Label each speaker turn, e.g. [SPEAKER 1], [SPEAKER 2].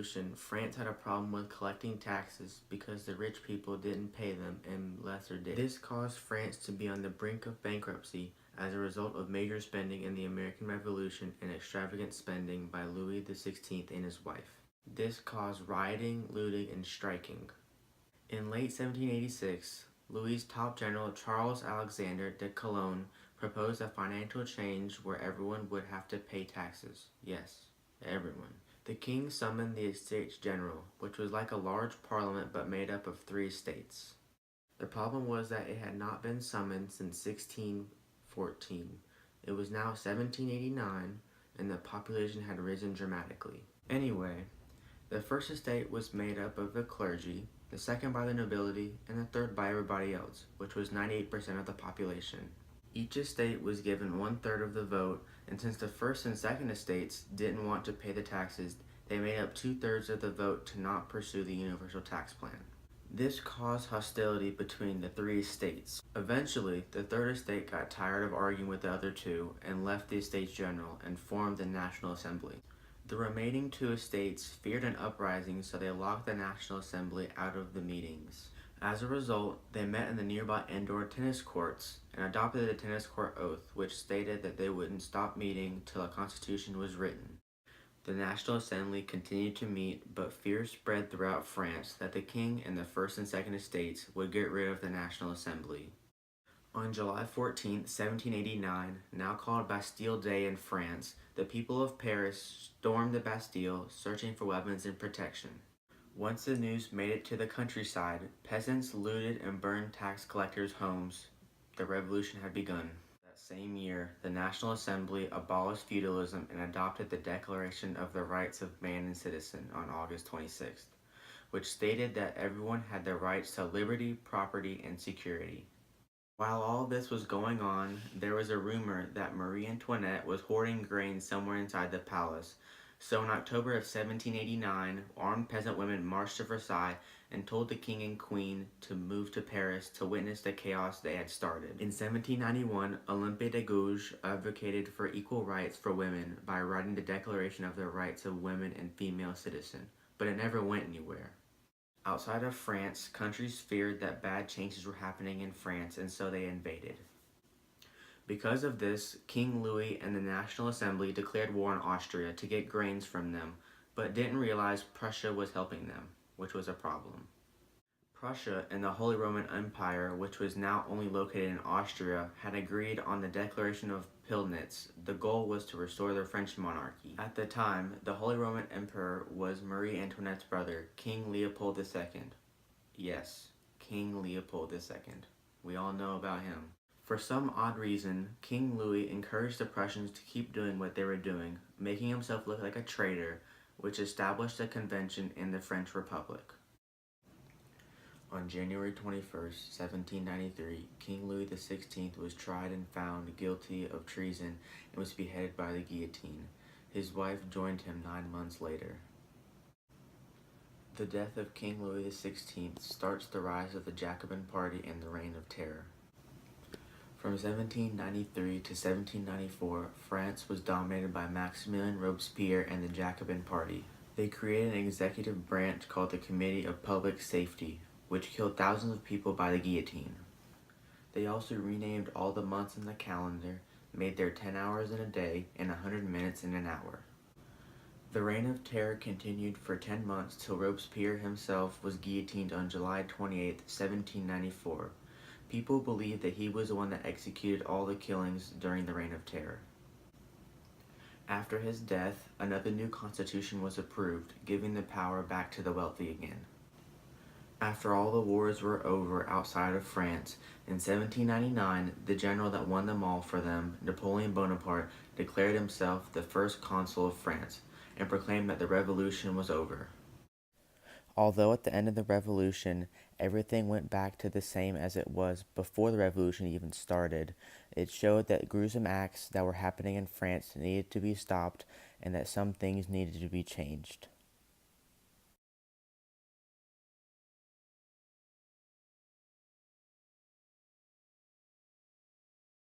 [SPEAKER 1] Revolution, France had a problem with collecting taxes because the rich people didn't pay them and lesser did. This caused France to be on the brink of bankruptcy as a result of major spending in the American Revolution and extravagant spending by Louis XVI and his wife. This caused rioting, looting, and striking. In late 1786, Louis's top general Charles Alexander de Calonne proposed a financial change where everyone would have to pay taxes. Yes, everyone. The king summoned the Estates General, which was like a large parliament but made up of 3 states. The problem was that it had not been summoned since 1614. It was now 1789, and the population had risen dramatically. Anyway, the first estate was made up of the clergy, the second by the nobility, and the third by everybody else, which was 98% of the population. Each estate was given 1/3 of the vote, and since the first and second estates didn't want to pay the taxes, they made up 2/3 of the vote to not pursue the universal tax plan. This caused hostility between the 3 estates. Eventually, the third estate got tired of arguing with the other 2 and left the Estates General and formed the National Assembly. The remaining 2 estates feared an uprising, so they locked the National Assembly out of the meetings. As a result, they met in the nearby indoor tennis courts and adopted the tennis court oath, which stated that they wouldn't stop meeting till a constitution was written. The National Assembly continued to meet, but fears spread throughout France that the king and the first and second estates would get rid of the National Assembly. On July 14, 1789, now called Bastille Day in France, the people of Paris stormed the Bastille, searching for weapons and protection. Once the news made it to the countryside, peasants looted and burned tax collectors' homes. The revolution had begun. That same year, the National Assembly abolished feudalism and adopted the Declaration of the Rights of Man and Citizen on August 26th, which stated that everyone had the rights to liberty, property, and security. While all this was going on, there was a rumor that Marie Antoinette was hoarding grain somewhere inside the palace. So in October of 1789, armed peasant women marched to Versailles and told the king and queen to move to Paris to witness the chaos they had started. In 1791, Olympe de Gouges advocated for equal rights for women by writing the Declaration of the Rights of Women and Female Citizen, but it never went anywhere. Outside of France, countries feared that bad changes were happening in France, and so they invaded. Because of this, King Louis and the National Assembly declared war on Austria to get grains from them, but didn't realize Prussia was helping them, which was a problem. Prussia and the Holy Roman Empire, which was now only located in Austria, had agreed on the Declaration of Pillnitz. The goal was to restore the French monarchy. At the time, the Holy Roman Emperor was Marie Antoinette's brother, King Leopold II. Yes, King Leopold II. We all know about him. For some odd reason, King Louis encouraged the Prussians to keep doing what they were doing, making himself look like a traitor, which established a convention in the French Republic. On January 21st, 1793, King Louis XVI was tried and found guilty of treason and was beheaded by the guillotine. His wife joined him 9 months later. The death of King Louis XVI starts the rise of the Jacobin Party and the Reign of Terror. From 1793 to 1794, France was dominated by Maximilien Robespierre and the Jacobin Party. They created an executive branch called the Committee of Public Safety, which killed thousands of people by the guillotine. They also renamed all the months in the calendar, made there 10 hours in a day and 100 minutes in an hour. The Reign of Terror continued for 10 months till Robespierre himself was guillotined on July 28, 1794. People believe that he was the one that executed all the killings during the Reign of Terror. After his death, another new constitution was approved, giving the power back to the wealthy again. After all the wars were over outside of France, in 1799, the general that won them all for them, Napoleon Bonaparte, declared himself the first consul of France and proclaimed that the revolution was over. Although at the end of the revolution, everything went back to the same as it was before the revolution even started, it showed that gruesome acts that were happening in France needed to be stopped and that some things needed to be changed.